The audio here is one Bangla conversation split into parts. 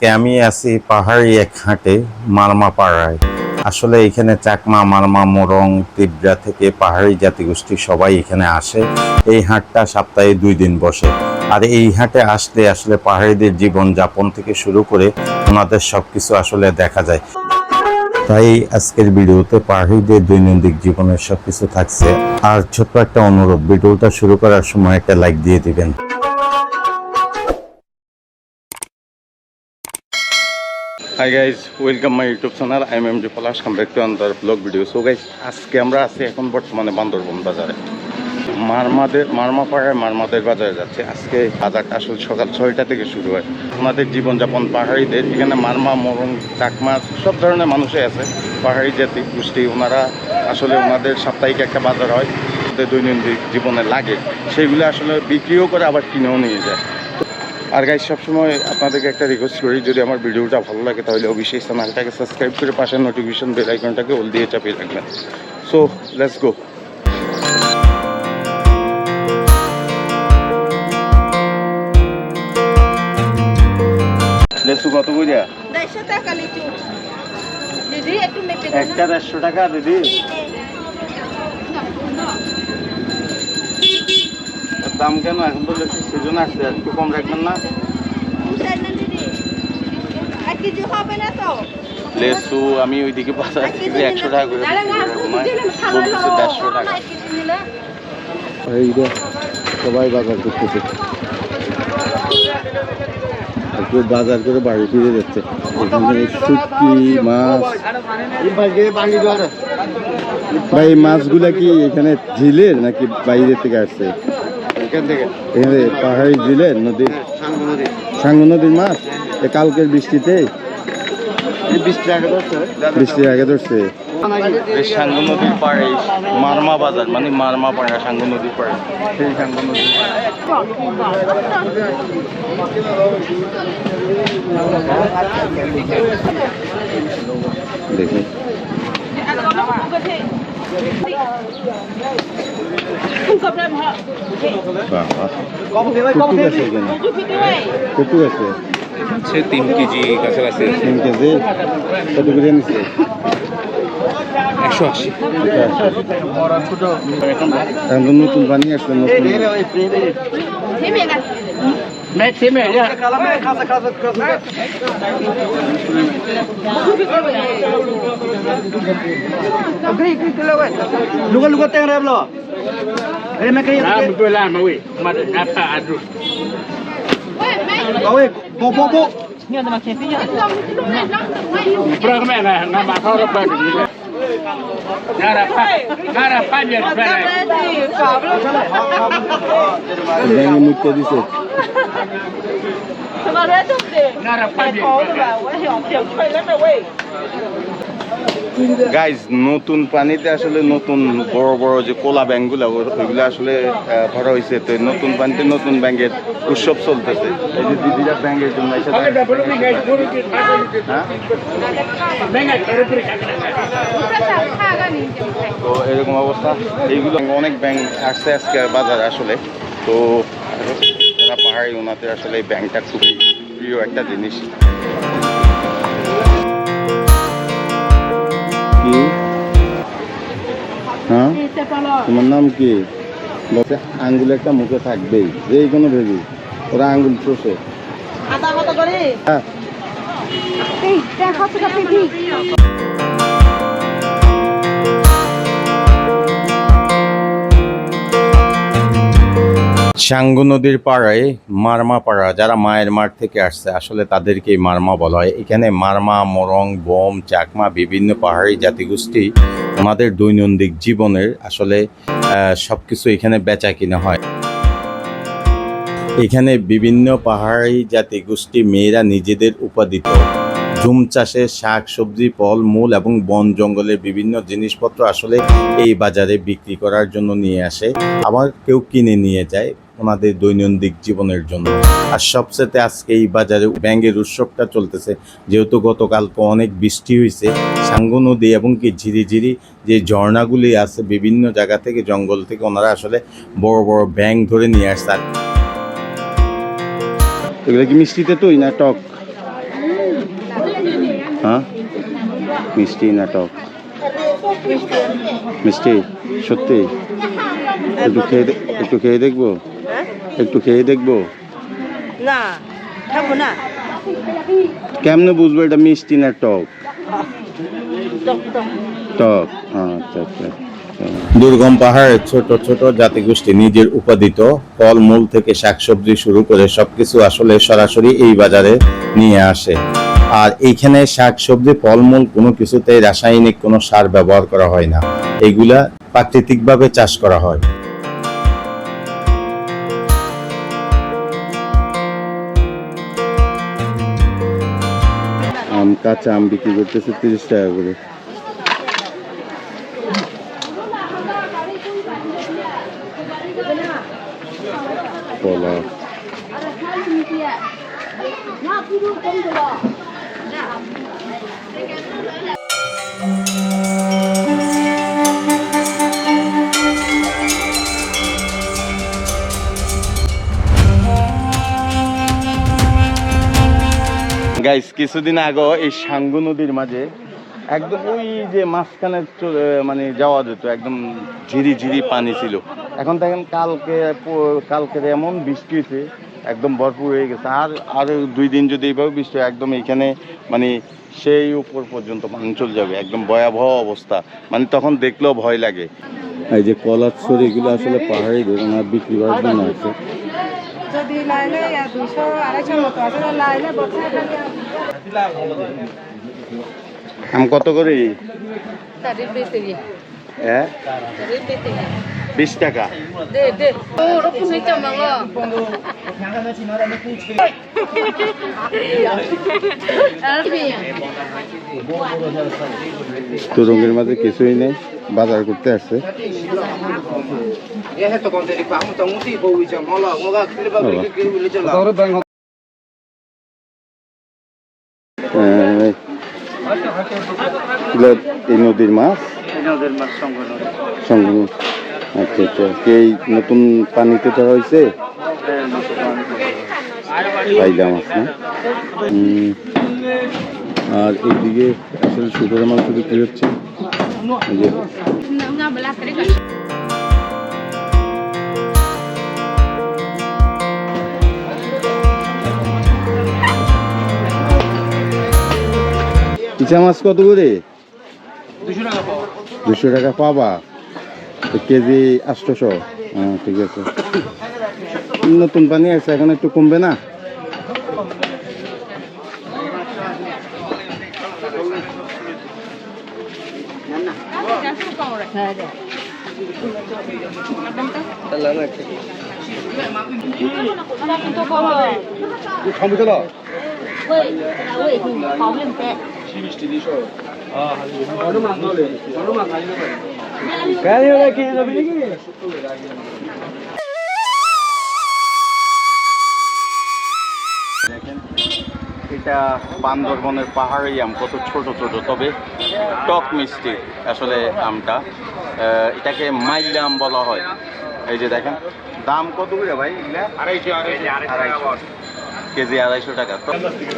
আজকে আমি আছি পাহাড়ি এক হাটে, মারমা পাড়ায়। আসলে এখানে চাকমা, মারমা, মোরং, তিবরা থেকে পাহাড়ি জাতিগোষ্ঠী সবাই এখানে আসে। এই হাটটা সপ্তাহে 2 দিন বসে। আর এই হাটে আসলে আসলে পাহাড়িদের জীবন যাপন থেকে শুরু করে ওনাদের সবকিছু আসলে দেখা যায়। তাই আজকের ভিডিওতে পাহাড়িদের দৈনন্দিন জীবনের সবকিছু থাকছে। আর ছোট্ট একটা অনুরোধ, ভিডিওটা শুরু করার সময় একটা লাইক দিয়ে দিবেন। Hi guys, welcome my YouTube channel. I am MJ Palash. Come back to another vlog video. So guys, আজকে আমরা আছি এখন বর্তমানে বান্দরবন বাজারে। মারমা পাড়ায় মারমাদের বাজারে যাচ্ছে। আজকে বাজারটা আসলে সকাল 6টা থেকে শুরু হয়। ওনাদের জীবনযাপন পাহাড়িদের, এখানে মারমা, মোরং, চাকমা সব ধরনের মানুষই আছে। পাহাড়ি জাতি গোষ্ঠী, ওনারা আসলে ওনাদের সাপ্তাহিক একটা বাজার হয়, ওদের দৈনন্দিন জীবনে লাগে, সেইগুলো আসলে বিক্রিও করে আবার কিনেও নিয়ে যায়। আর গাইজ, সবসময় আপনাদেরকে একটা রিকোয়েস্ট করি, যদি আমার ভিডিওটা ভালো লাগে তাহলে অবশ্যই চ্যানেলটাকে সাবস্ক্রাইব করে পাশের নোটিফিকেশন বেল আইকনটাকে অল দিয়ে চাপিয়ে রাখবেন। So let's go. লেসু কত কইরা? 150 টাকা লিচু দিদি, একটু মেপে একটা 150 টাকা দিদি। দাম কেন? এখন তো লেসু সিজন আসছে, একটু কম রাখবেন না? দিদি এক কেজি হবে না তো? লেসু আমি ওইদিকে বাজার থেকে 100 টাকা করে বলতেছে 150 টাকা। এই যে সবাই বাজার করতেছে, কেউ বাজার করে বাড়ি ফিরে যাচ্ছে। এখানে শুটকি মাছ। ভাই, মাছগুলা কি এখানে ঝিলের নাকি বাইরে থেকে আসছে? এখানে পাহাড়ি ঝিলের, নদীর, সাঙ্গু নদীর মাছ। কালকের বৃষ্টিতে বৃষ্টির আগে ধরছে। সাঙ্গু নদীর পাড়ে মারমা বাজার, মানে মারমা পাড়া সাঙ্গু নদীর পাড়ে, সেই সাঙ্গু নদীর দেখুন। কত আছে? 3 কেজি কাছাকাছি। 3 কেজি কত করে নিচ্ছে? 180। এখন নতুন পানি আসছে, নতুন lugar tengah reblo. Ini mereka yang betul lah, mawi. Mada apa adus. Awe, bo. Perang mana? Nama kau apa ni? Nara panjang perang. ব্যাঙে মুখটা দিছে। Nara panjang. গাইজ, নতুন পানিতে আসলে নতুন বড় বড় যে কোলা ব্যাঙগুলো, ওইগুলো আসলে ধরা হয়েছে। তো নতুন পানিতে নতুন ব্যাঙের উৎসব চলতেছে। এই যে দিদিরা ব্যাঙের জন্য তো এরকম অবস্থা। এইগুলো অনেক ব্যাঙ আসছে আজকে বাজারে আসলে। তো যারা পাহাড়ি, ওনাদের আসলে এই ব্যাঙটা খুবই প্রিয় একটা জিনিস। হ্যাঁ, তোমার নাম কি? বলছে আঙ্গুল একটা মুখে থাকবেই, যে কোনো ভেবি ওরা আঙ্গুল চষে। হ্যাঁ, সাঙ্গু নদীর পাড়ায় মারমা পাড়া, যারা মায়ের মাঠ থেকে আসছে আসলে তাদেরকেই মারমা বলা হয়। এখানে মারমা, মোরং, বোম, চাকমা বিভিন্ন পাহাড়ি জাতিগোষ্ঠী ওনাদের দৈনন্দিন জীবনের আসলে সবকিছু এখানে বেচা কিনা হয়। এখানে বিভিন্ন পাহাড়ি জাতিগোষ্ঠী মেয়েরা নিজেদের উপাদিত ঝুম চাষে শাক সবজি, ফল মূল এবং বন জঙ্গলের বিভিন্ন জিনিসপত্র আসলে এই বাজারে বিক্রি করার জন্য নিয়ে আসে, আবার কেউ কিনে নিয়ে যায় ওনাদের দৈনন্দিন জীবনের জন্য। আর সবচেয়ে আজকে এই বাজারে ব্যাঙের উৎসবটা চলতেছে, যেহেতু গতকালকে অনেক বৃষ্টি হয়েছে। সাঙ্গু নদী এবং কি ঝিরিঝিরি যে ঝর্ণাগুলি আছে বিভিন্ন জায়গা থেকে, জঙ্গল থেকে ওনারা আসলে বড় বড় ব্যাঙ ধরে নিয়ে আসছে। এগুলো কি মিষ্টিতে তুই না টক? হ্যাঁ মিষ্টি না টক মিষ্টি সত্যি একটু খেয়ে দেখবো একটু খেয়ে দেখবো না খাবো না কেমনে বুঝবো এটা মিষ্টি না টক টক টক টক আচ্ছা আচ্ছা দুর্গম পাহাড়ের ছোট ছোট জাতিগোষ্ঠী নিজের উৎপাদিত ফলমূল থেকে শাকসবজি শুরু করে সবকিছু আসলে সরাসরি এই বাজারে নিয়ে আসে আর এইখানে শাকসবজি ফলমূল কোনো কিছুতেই রাসায়নিক কোনো সার ব্যবহার করা হয় না এগুলা প্রাকৃতিকভাবে চাষ করা হয় আম কাঁচা আম বিক্রি করতেছে 30 টাকা করে কলা গাইস কিছুদিন আগে এই সাঙ্গু নদীর মাঝে একদম ওই যে মাঝখানে মানে যাওয়া যেত একদম ঝিরি ঝিরি পানি ছিল এখন দেখেন কালকে এমন বৃষ্টি হয়েছে একদম ভরপুর হয়ে গেছে আর 2 দিন যদি এইভাবে বৃষ্টি হয় একদম এইখানে মানে সেই উপর পর্যন্ত পানি চলে যাবে একদম ভয়াবহ অবস্থা মানে তখন দেখলেও ভয় লাগে এই যে কলার ছড়ি এগুলো আসলে পাহাড়ি ধরুন আর বিক্রি করার জন্য আছে যদি লাইলে 200 250 মতো আছে লাইলে বছর আম কত করে তারি বেতে হ্যাঁ তারি বেতে 20 টাকা দে দে ও রকম নিতে মাগো তুরঙ্গের মাঝে কিছুই নেই বাজার করতে আসছে এই নদীর মাছ সঙ্গে আচ্ছা আচ্ছা এই নতুন পানিতে ধরা হয়েছে পাইলা মাছ না আর এইদিকে আসলে শুকরের মাংস বিক্রি হচ্ছে ইচা মাছ কত করে 200 টাকা পাবা কেজি 800 হ্যাঁ ঠিক আছে নতুন পানি আছে এখন একটু কমবে না এটা বান্দরবনের পাহাড়ি আম কত ছোট ছোট তবে টক মিষ্টি আসলে আমটা এটাকে মাইলা আম বলা হয় এই যে দেখেন দাম কত করে ভাই এগুলা 250 কেজি 250 টাকা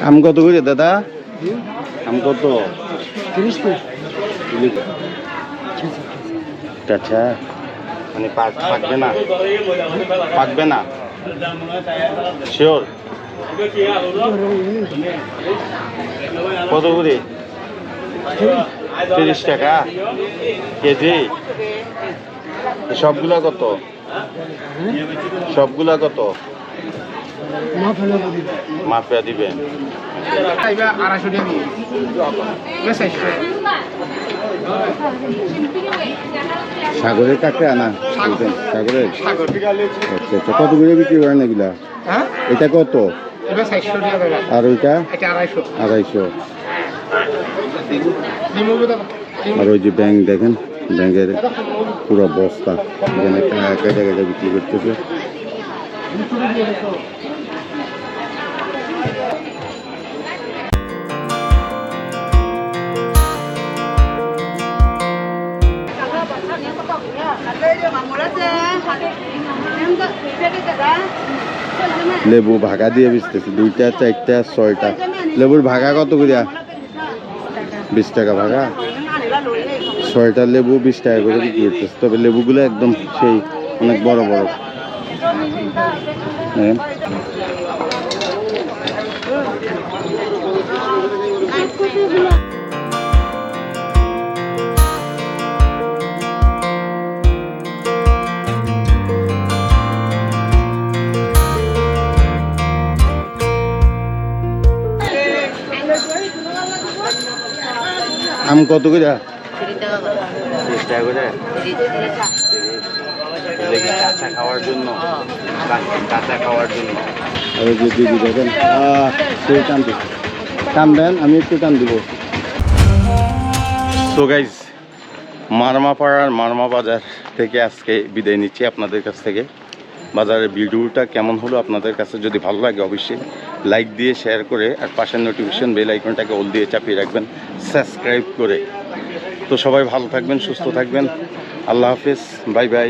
আম কত করে দাদা আম কত 30 আচ্ছা মানে পাকবে না শিওর কত করে 30 টাকা কেজি সবগুলা কত মাফিয়া দিবেন সাগরের কাঁকড়া না সাগরের আচ্ছা আচ্ছা কত করে বিক্রি করেন এগুলা এটা কত আর ওইটা 250 আর ওই যে ব্যাংক দেখেন ব্যাংকের পুরো বস্তা এখানে কেটে কেটে বিক্রি করতেছে লেবু ভাগা দিয়ে বেচতেছে 2টা 4টা 6টা লেবুর ভাগা কত করিয়া 20 টাকা ভাড়া। 6টা লেবু 20 টাকা করে বিক্রি করতেছে, তবে লেবুগুলো একদম সেই অনেক বড় বড়। হ্যাঁ। আম কত করে? 30 টাকা করে। কাঁচা খাওয়ার জন্য, কাঁচা খাওয়ার জন্য। আরে যে দিদি দেখেন, সেই টান দেন, আমি একটু টান দিব। সো গাইজ, মারমাপাড়ার মারমা বাজার থেকে আজকে বিদায় নিচ্ছি আপনাদের কাছ থেকে। বাজারের ভিডিওটা কেমন হলো আপনাদের কাছে যদি ভালো লাগে অবশ্যই লাইক দিয়ে শেয়ার করে আর পাশের নোটিফিকেশন বেল আইকনটাকে অল দিয়ে চাপিয়ে রাখবেন সাবস্ক্রাইব করে। তো সবাই ভালো থাকবেন, সুস্থ থাকবেন। আল্লাহ হাফেজ, বাই বাই।